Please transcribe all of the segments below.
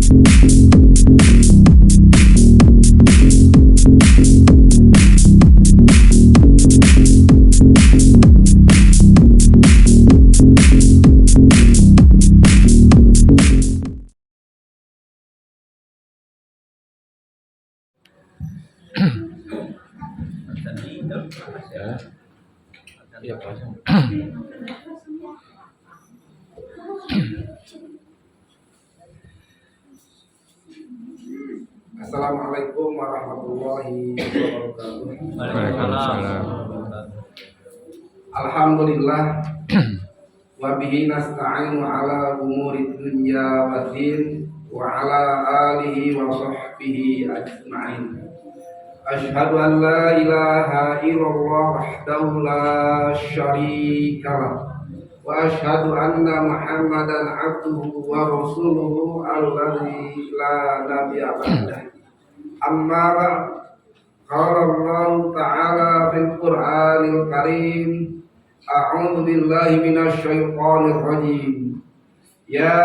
Ya, Assalamualaikum warahmatullahi wabarakatuh. Waalaikumsalam. Alhamdulillah wa bihi nasta'inu ala umuri dunya waddin wa ala alihi wa sahbihi ajma'in. Asyhadu an la ilaha illallah wahdahu la syarika lah wa asyhadu anna Muhammadan abduhu wa rasuluhu alladzi la nabiyya ba'dah. Amma ba'd. Qala Allah ta'ala fil Qur'anil Karim, a'udzu billahi minasy syaithanir rajim. Ya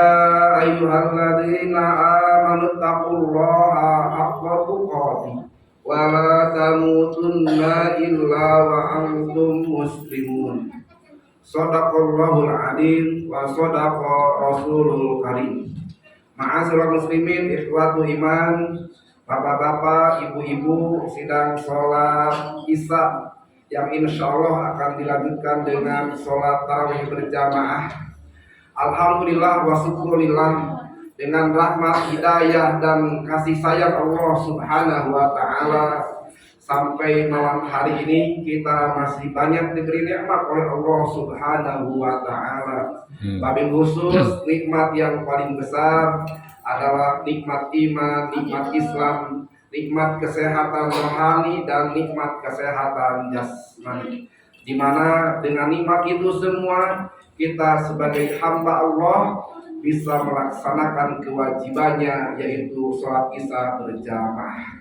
ayyuhalladzina amanu taqullaha haqqa tuqatih wa la tamutunna illa wa antum muslimun. Shadaqallahul adzim wa shadaqa rasulul karim. Ma'asyiral muslimin, ikhwatu iman, bapak-bapak, ibu-ibu sedang sholat isya yang insya Allah akan dilanjutkan dengan sholat tarawih berjamaah. Alhamdulillah wa syukurillah, dengan rahmat, hidayah dan kasih sayang Allah subhanahu wa ta'ala, sampai malam hari ini kita masih banyak diberi nikmat oleh Allah subhanahu wa ta'ala. Wabil khusus nikmat yang paling besar adalah nikmat iman, nikmat Islam, nikmat kesehatan rohani dan nikmat kesehatan jasmani, di mana dengan nikmat itu semua kita sebagai hamba Allah bisa melaksanakan kewajibannya, yaitu sholat isya berjamaah.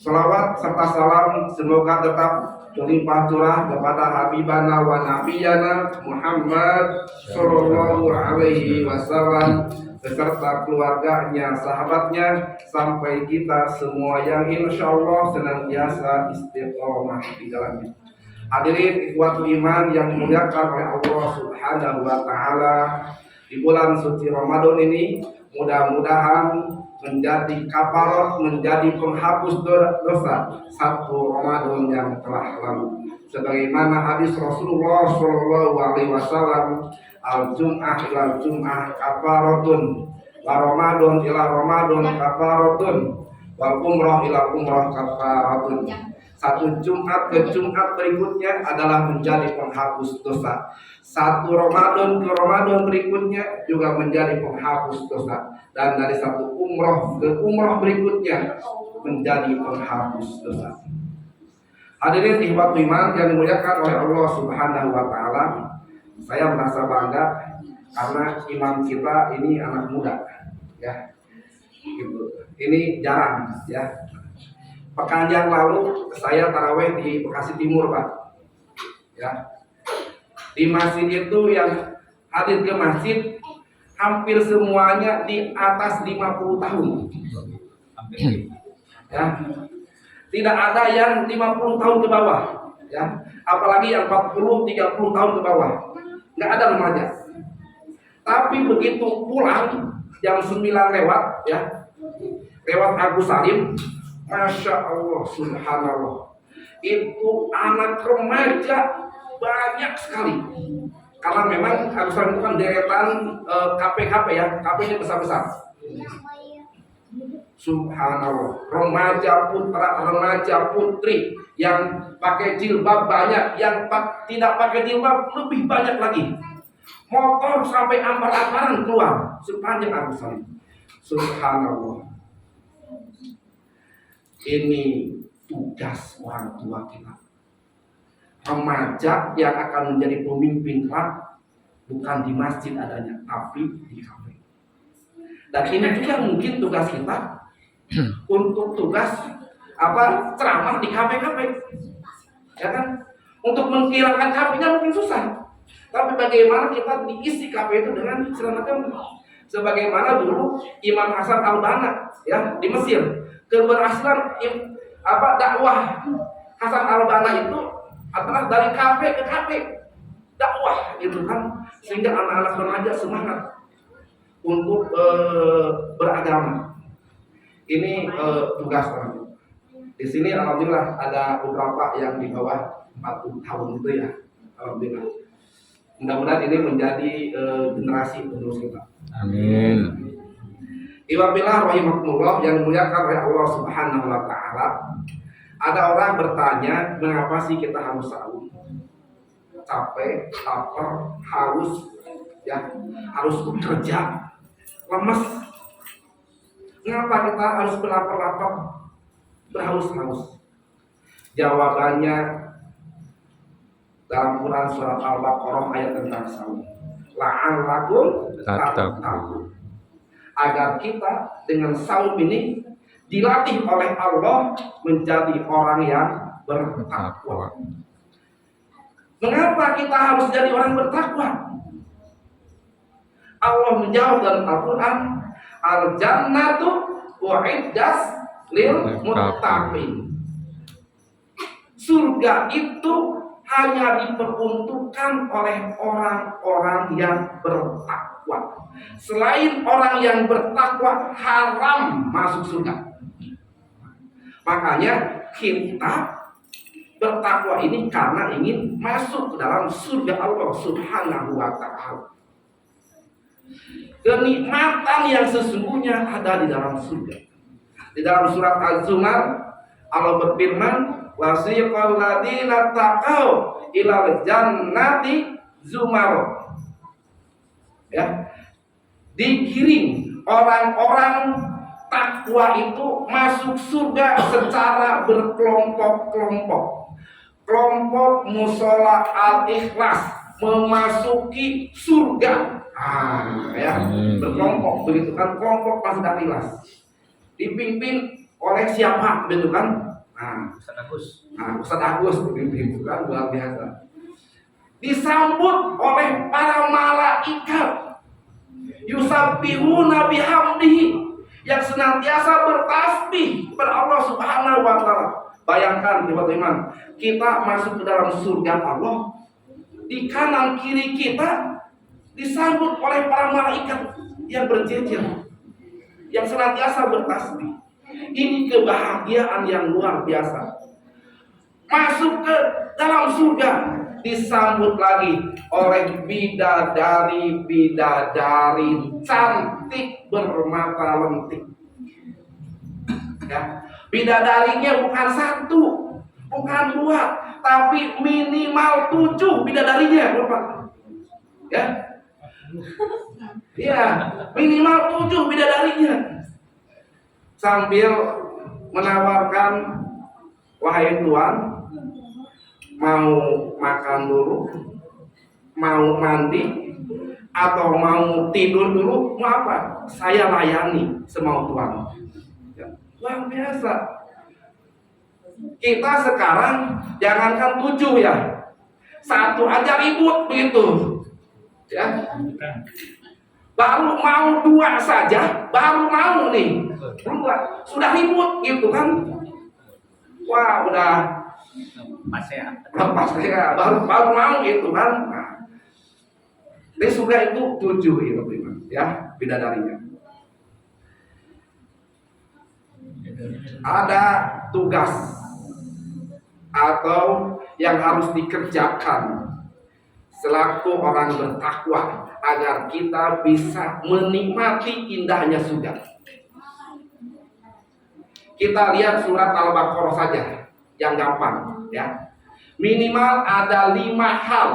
Salawat serta salam semoga tetap berlimpah curah kepada Habibana wa Nabiyana Muhammad Sallallahu Alaihi Wasallam beserta keluarganya, sahabatnya, sampai kita semua yang insya Allah senantiasa istiqomah di jalannya. Hadirin ikhwatul iman yang dimuliakan oleh Allah subhanahu wa ta'ala, di bulan suci Ramadan ini mudah-mudahan menjadi kafarat, menjadi penghapus dosa satu Ramadan yang telah lalu. Sebagaimana hadis Rasulullah Shallallahu Alaihi Wasallam, al-jum'ah ila jum'ah kafaratun, wa Ramadan ila Ramadan kafaratun, wal umrah ila umrah kafaratun. Satu Jumat ke Jumat berikutnya adalah menjadi penghapus dosa. Satu Ramadan ke Ramadan berikutnya juga menjadi penghapus dosa. Dan dari satu umroh ke umroh berikutnya menjadi penghapus dosa. Hadirin ikhwat iman yang dimuliakan oleh Allah subhanahu wa ta'ala, saya merasa bangga karena imam kita ini anak muda, ya. Gitu. Ini jarang, ya. Pekan yang lalu saya tarawih di Bekasi Timur, Pak. Ya. Di masjid itu yang hadir ke masjid hampir semuanya di atas 50 tahun. Ya. Tidak ada yang 50 tahun ke bawah, ya. Apalagi yang 40, 30 tahun ke bawah. Enggak ada remaja. Tapi begitu pulang jam 9 lewat, ya. Lewat Agus Salim, Masya Allah, subhanallah, itu anak remaja banyak sekali. Karena memang Agus Salim itu kan deretan KP-KP, ya, KP-nya besar-besar. Subhanallah, remaja putra, remaja putri yang pakai jilbab banyak, yang tidak pakai jilbab lebih banyak lagi. Motor sampai ampar-amparan keluar sepanjang Agus Salim. Subhanallah. Ini tugas orang tua kita. Remaja yang akan menjadi pemimpin kelak bukan di masjid adanya, tapi di kafe. Dan ini juga mungkin tugas kita untuk tugas ceramah di kafe-kafe, ya kan? Untuk menghilangkan kafenya mungkin susah, tapi bagaimana kita diisi kafe itu dengan ceramah. Sebagaimana dulu Imam Hasan al-Banna ya di Mesir, keberhasilan dakwah Hasan al-Banna itu adalah dari kafe ke kafe dakwah gitu kan, sehingga anak-anak remaja semangat untuk beragama. Ini tugas kami. Di sini alhamdulillah ada beberapa yang di bawah 40 tahun itu ya. Alhamdulillah. Mudah-mudahan ini menjadi generasi penerus kita. Amin. Iwabillah rahimakumullah yang dimuliakan oleh Allah Subhanahu wa taala. Ada orang bertanya, mengapa sih kita harus sahur? Capek, lapar, haus, ya, harus bekerja, lemes. Mengapa kita harus berlapar-lapar, berhaus-haus? Jawabannya dalam Quran surat Al-Baqarah ayat tentang sahur. La'allakum tattaqun. Agar kita dengan saum ini dilatih oleh Allah menjadi orang yang bertakwa. Mengapa kita harus jadi orang bertakwa? Allah menjawab dalam Al-Quran, Al-Jannatu u'iddat lil muttaqin. Surga itu hanya diperuntukkan oleh orang-orang yang bertakwa. Selain orang yang bertakwa, haram masuk surga. Makanya kita bertakwa ini karena ingin masuk ke dalam surga Allah Subhanahu wa ta'ala. Kenikmatan yang sesungguhnya ada di dalam surga. Di dalam surat Az-Zumar Allah berfirman, wasiqal ladzina taqaw ilal jannati zumar. Ya. Dikirim orang-orang takwa itu masuk surga secara berkelompok-kelompok. Kelompok musola al-ikhlas memasuki surga. Berkelompok begitu kan, kelompok masuk al-ikhlas. Dipimpin oleh siapa begitu kan? Ustaz Agus begitu kan, luar biasa. Disambut oleh para malaikat. Yusabbihuna bihamdihi, yang senantiasa bertasbih kepada Allah Subhanahu wa taala. Bayangkan teman-teman, kita masuk ke dalam surga Allah, di kanan kiri kita disambut oleh para malaikat yang berjejer, yang senantiasa bertasbih. Ini kebahagiaan yang luar biasa. Masuk ke dalam surga, disambut lagi oleh bidadari cantik bermata lentik. Ya. Bidadarinya bukan satu, bukan dua, tapi minimal 7 bidadarinya, Bapak. Ya. Ya, minimal 7 bidadarinya. Sambil menawarkan, wahai Tuhan, mau makan dulu, mau mandi, atau mau tidur dulu, mau apa? Saya layani semau Tuhan. Ya, luar biasa. Kita sekarang jangankan 7 ya, 1 aja ribut begitu. Ya. Baru mau 2 saja, baru mau nih 2 sudah ribut gitu kan. Wah, udah lepas ya, baru mau gitu kan. Nah, di surga itu 7 itu ya bidadarinya. Ada tugas atau yang harus dikerjakan selaku orang bertakwa agar kita bisa menikmati indahnya surga. Kita lihat surat Al-Baqarah saja yang gampang ya. Minimal ada 5 hal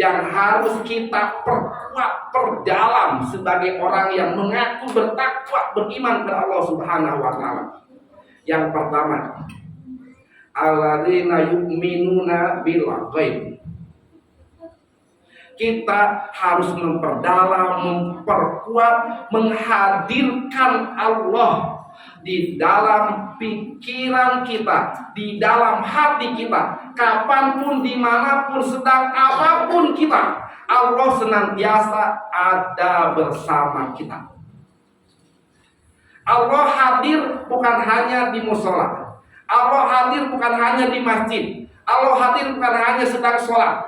yang harus kita perdalam sebagai orang yang mengaku bertakwa, beriman kepada Allah Subhanahu wa taala. Yang pertama, alladzina yu'minuna bil ghaib. Kita harus memperdalam, memperkuat, menghadirkan Allah di dalam pikiran kita, di dalam hati kita, kapanpun, dimanapun, sedang apapun kita, Allah senantiasa ada bersama kita. Allah hadir bukan hanya di musola. Allah hadir bukan hanya di masjid. Allah hadir bukan hanya sedang sholat.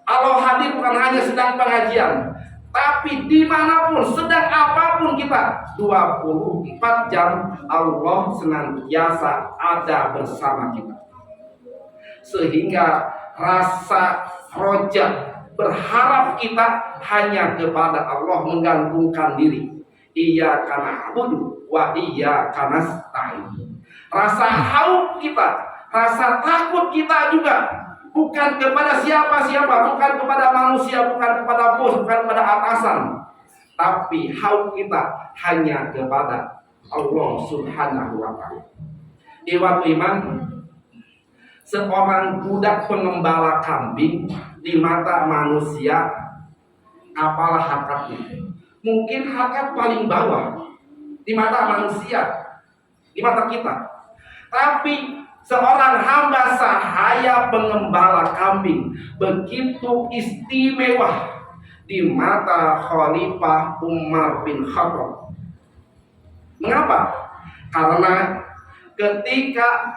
Allah hadir bukan hanya sedang pengajian. Tapi dimanapun, sedang apapun kita, 24 jam Allah senantiasa ada bersama kita. Sehingga rasa roja berharap kita hanya kepada Allah, menggantungkan diri. Iyyaka na'budu wa iyyaka nasta'in. Rasa haus kita, rasa takut kita juga bukan kepada siapa-siapa, bukan kepada manusia, bukan kepada bos, bukan kepada atasan, tapi haus kita hanya kepada Allah Subhanahu wa ta'ala. Ikhwat iman, seorang budak pengembala kambing di mata manusia, apalah hakatnya? Mungkin hakikat paling bawah di mata manusia, di mata kita. Tapi seorang hamba sahaya pengembala kambing begitu istimewa di mata Khalifah Umar bin Khattab. Mengapa? Karena ketika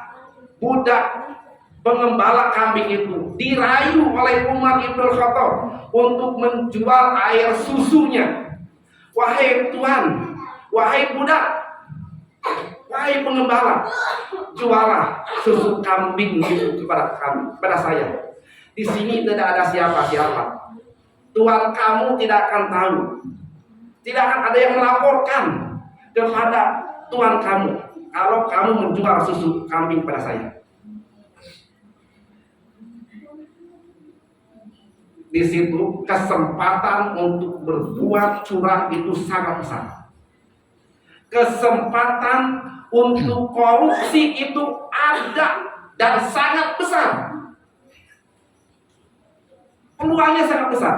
budak pengembala kambing itu dirayu oleh Umar bin Khattab untuk menjual air susunya. Wahai Tuhan, wahai budak, wahai pengembala, jualah susu kambing itu kepada kami, kepada saya. Di sini tidak ada siapa-siapa. Tuhan kamu tidak akan tahu. Tidak akan ada yang melaporkan kepada Tuhan kamu kalau kamu menjual susu kambing pada saya. Di situ kesempatan untuk berbuat curang itu sangat besar. Kesempatan untuk korupsi itu ada dan sangat besar. Peluangnya sangat besar.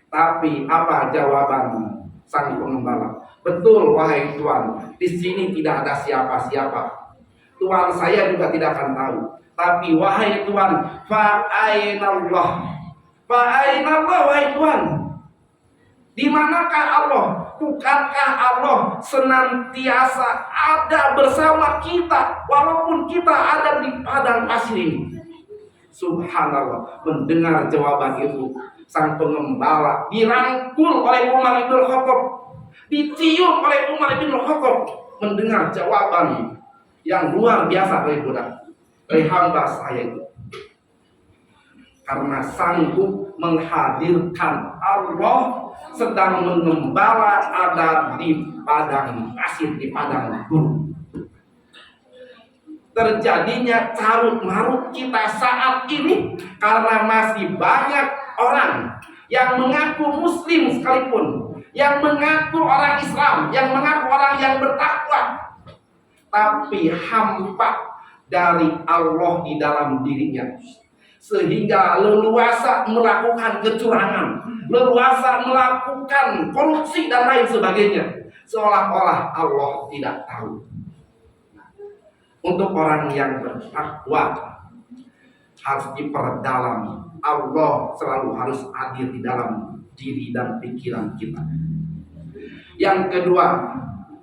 Tapi apa jawaban sang pengembala? Betul wahai Tuhan, di sini tidak ada siapa-siapa. Tuhan saya juga tidak akan tahu. Tapi wahai Tuhan, fa'ainallah. Fa'ainallah wahai Tuhan. Di manakah Allah? Bukankah Allah senantiasa ada bersama kita walaupun kita ada di padang pasir ini? Subhanallah, mendengar jawaban itu, sang pengembala dirangkul oleh Umar bin Khattab, dicium oleh Umar bin Khattab, mendengar jawaban yang luar biasa dari budak, dari hamba saya itu. Karena sanggup menghadirkan Allah sedang mengembala ada di padang pasir, di padang gurun. Terjadinya carut marut kita saat ini karena masih banyak orang yang mengaku muslim sekalipun, yang mengaku orang Islam, yang mengaku orang yang bertakwa, tapi hampa dari Allah di dalam dirinya, sehingga leluasa melakukan kecurangan, leluasa melakukan korupsi dan lain sebagainya, seolah-olah Allah tidak tahu. Untuk orang yang bertakwa harus diperdalam, Allah selalu harus hadir di dalam diri dan pikiran kita. Yang kedua,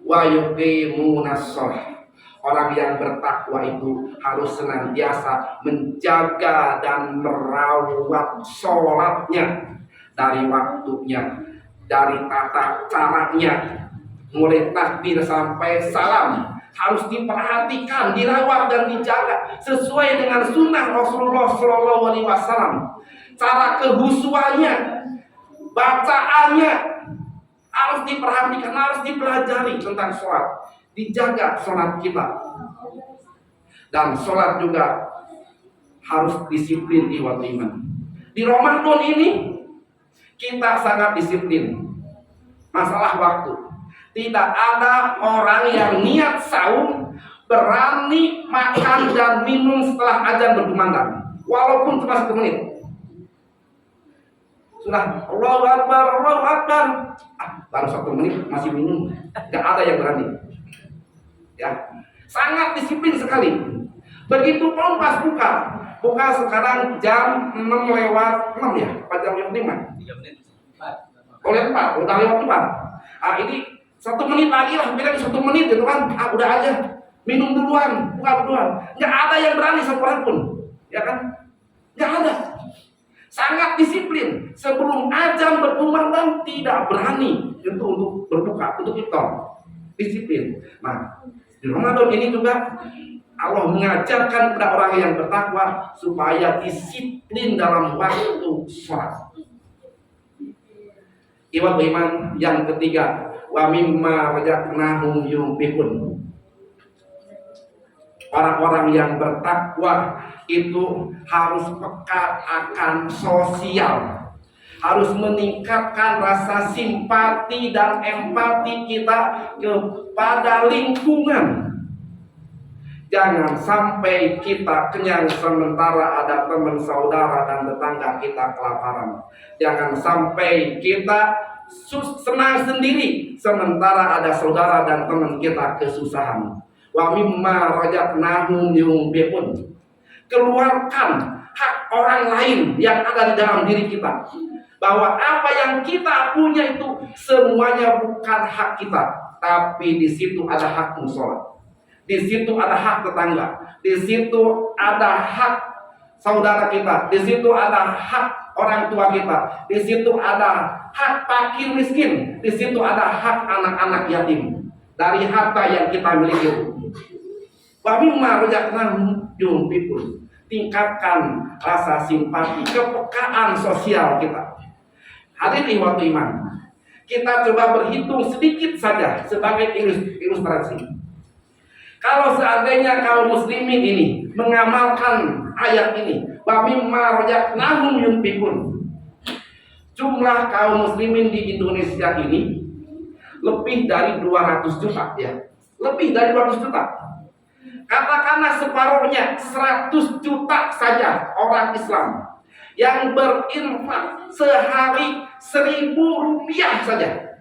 wa yuqimunas shalah. Orang yang bertakwa itu harus senantiasa menjaga dan merawat sholatnya, dari waktunya, dari tata caranya, mulai takbir sampai salam harus diperhatikan, dirawat dan dijaga sesuai dengan sunnah Rasulullah SAW. Cara kehusuannya, bacaannya harus diperhatikan, harus dipelajari tentang sholat, dijaga sholat kita. Dan sholat juga harus disiplin di waktu iman. Di Ramadan ini kita sangat disiplin masalah waktu. Tidak ada orang yang niat saum berani makan dan minum setelah azan berkumandang, walaupun cuma 1 menit. Sudah Allahu Akbar, Allahu Akbar, baru 1 menit masih minum. Tidak ada yang berani. Ya, sangat disiplin sekali. Begitu pun pas buka sekarang jam 6 lewat 6 ya, pada jam 5. Boleh tepat, udah lewat tepat. Ini 1 menit lagi lah, bilang 1 menit gitu kan. Udah aja, minum duluan, buka duluan. Nggak ada yang berani satu orang pun, ya kan? Nggak ada. Sangat disiplin. Sebelum azan berkumandang tidak berani untuk berbuka, untuk iftar. Disiplin. Nah, di Ramadan ini juga Allah mengajarkan kepada orang yang bertakwa supaya disiplin dalam waktu sholat. Iwan iman yang ketiga, wa mimma razaqnahum yunfiqun. Orang-orang yang bertakwa itu harus peka akan sosial, harus meningkatkan rasa simpati dan empati kita kepada lingkungan. Jangan sampai kita kenyang sementara ada teman saudara dan tetangga kita kelaparan. Jangan sampai kita senang sendiri sementara ada saudara dan teman kita kesusahan. Wa mimma razaqnahum yunfiqun. Keluarkan hak orang lain yang ada di dalam diri kita. Bahwa apa yang kita punya itu semuanya bukan hak kita, tapi di situ ada hak musola. Di situ ada hak tetangga, di situ ada hak saudara kita, di situ ada hak orang tua kita, di situ ada hak fakir miskin, di situ ada hak anak-anak yatim dari harta yang kita miliki. Wa mimma razaqnahum yunfiqun. Tingkatkan rasa simpati, kepekaan sosial kita. Hadirin ikhwati iman, kita coba berhitung sedikit saja sebagai ilustrasi. Kalau seandainya kaum muslimin ini mengamalkan ayat ini, wa mimma razaqnahum yunfiqun. Jumlah kaum muslimin di Indonesia ini lebih dari 200 juta ya. Lebih dari 200 juta. Katakanlah separuhnya 100 juta saja orang Islam yang berinfak sehari 1.000 rupiah saja.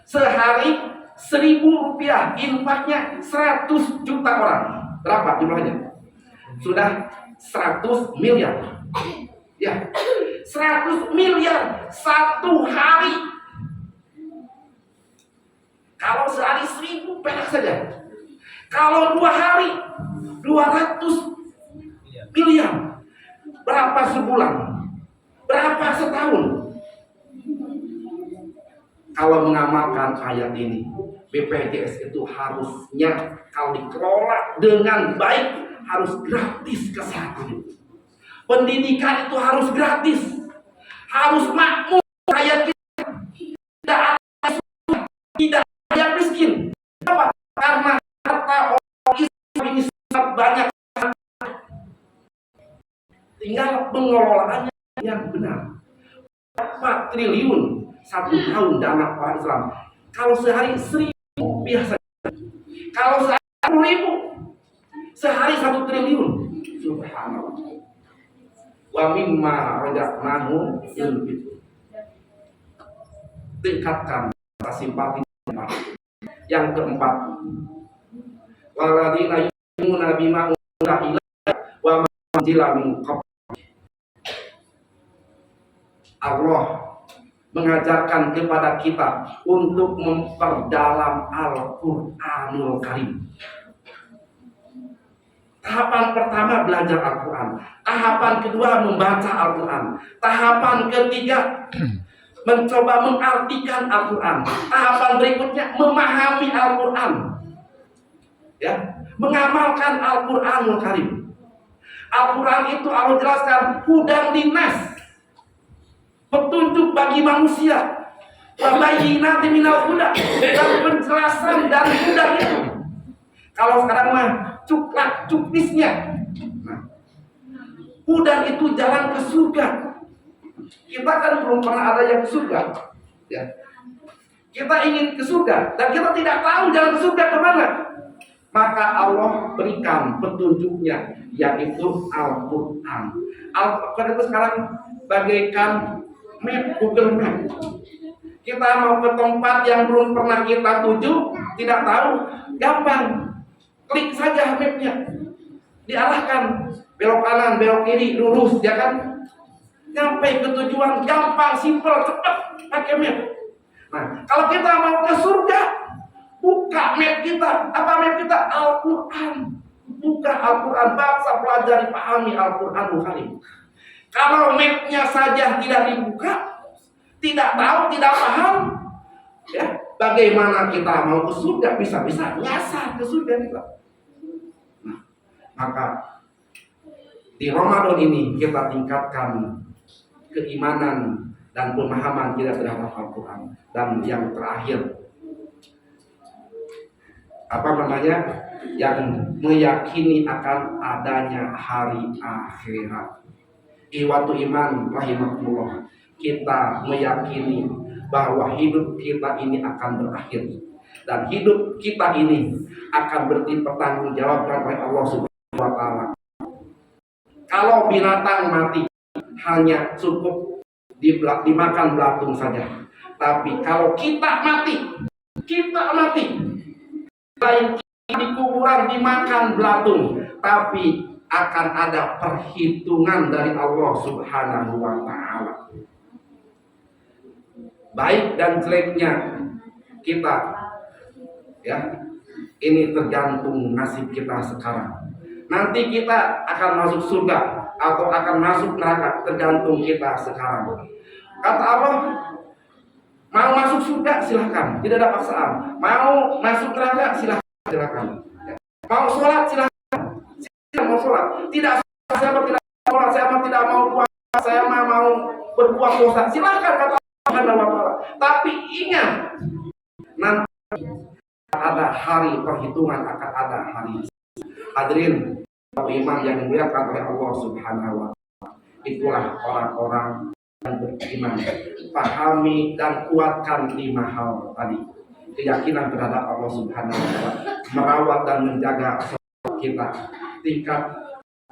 Sehari 1.000 rupiah, infaknya 100 juta orang. Berapa jumlahnya? Sudah 100 miliar. Ya, 100 miliar satu hari. Kalau sehari 1.000 perak saja. Kalau 2 hari 200 miliar. Berapa sebulan? Berapa setahun? Kalau mengamalkan ayat ini, BPJS itu harusnya kalau dikelola dengan baik harus gratis kesehatan. Pendidikan itu harus gratis, harus makmur rakyat kita. Tidak ada tidak ada miskin. Kenapa? Karena harta orang Islam ini sangat banyak. Tinggal pengelolaannya yang benar. 4 triliun satu tahun dana orang Islam. Kalau sehari 1.000 biasa. Kalau sehari 10.000, sehari 1 triliun. Subhanallah. Wa mimma razaqnahum yunfiqun. Tingkatkan rasa simpati. Yang keempat, waladina yu'minuna bima unzila ilaika wa ma unzila min qabl. Allah mengajarkan kepada kita untuk memperdalam Al-Quranul Karim. Tahapan pertama belajar Al-Quran, tahapan kedua membaca Al-Quran, tahapan ketiga mencoba mengartikan Al-Quran, tahapan berikutnya memahami Al-Quran, ya, mengamalkan Al-Quranul Karim. Al-Quran itu Allah jelaskan hudan linnas, petunjuk bagi manusia, wabayyinatin minal huda, dan penjelasan dari huda itu. Kalau sekarang mah cuklisnya. Nah, huda itu jalan ke surga. Kita kan belum pernah ada yang ke surga, ya. Kita ingin ke surga dan kita tidak tahu jalan ke surga kemana. Maka Allah berikan petunjuknya, yaitu Al-Quran. Al-Quran itu sekarang bagaikan map, Google Map. Kita mau ke tempat yang belum pernah kita tuju, tidak tahu, gampang, klik saja mapnya, diarahkan belok kanan, belok kiri, lurus, ya kan? Nyampe ke tujuan gampang, simpel, cepat, pakai map. Nah, kalau kita mau ke surga, buka map kita. Apa map kita? Al-Quran. Buka Al-Quran, baca, pelajari, pahami Al-Quranul Karim. Kalau mapnya saja tidak dibuka, tidak tahu, tidak paham, ya, bagaimana kita mau ke surga? Bisa-bisa nyasar ke surga kita. Nah, maka di Ramadan ini kita tingkatkan keimanan dan pemahaman kita terhadap Al-Quran. Dan yang terakhir, yang meyakini akan adanya hari akhirat. Iwatu iman rahimakumullah, kita meyakini bahwa hidup kita ini akan berakhir, dan hidup kita ini akan dipertanggungjawabkan oleh Allah Subhanahu wa Ta'ala. Kalau binatang mati hanya cukup dimakan belatung saja, tapi kalau kita mati lain di kuburan dimakan belatung, tapi akan ada perhitungan dari Allah Subhanahu wa Ta'ala. Baik dan jeleknya kita, ya, ini tergantung nasib kita sekarang. Nanti kita akan masuk surga atau akan masuk neraka, tergantung kita sekarang. Kata Allah, mau masuk surga silahkan, tidak ada paksaan. Mau masuk neraka silahkan. Mau sholat silahkan. Mau sholat, tidak, saya tidak mau sholat, saya tidak mau puasa, saya mau berbuat dosa, silakan kata Allah. Tapi ingat, nanti ada hari perhitungan, akan ada hari. Hadirin iman yang dimuliakan oleh Allah Subhanahu wa Ta'ala, itulah orang-orang yang beriman. Pahami dan kuatkan 5 hal tadi. Keyakinan terhadap Allah Subhanahu wa Ta'ala, merawat dan menjaga kita, tingkat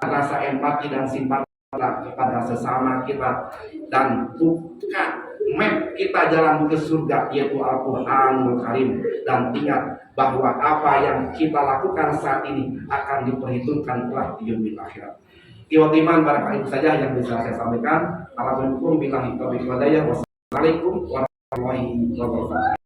rasa empati dan simpati kepada sesama kita, dan buka map kita jalan ke surga, yaitu Al-Quranul Karim. Dan ingat bahwa apa yang kita lakukan saat ini akan diperhitungkan kelak di yaumil akhirat. Iman barangkali itu saja yang bisa saya sampaikan. Alhamdulillah, billahi taufiq wal hidayah. Wassalamualaikum warahmatullahi wabarakatuh.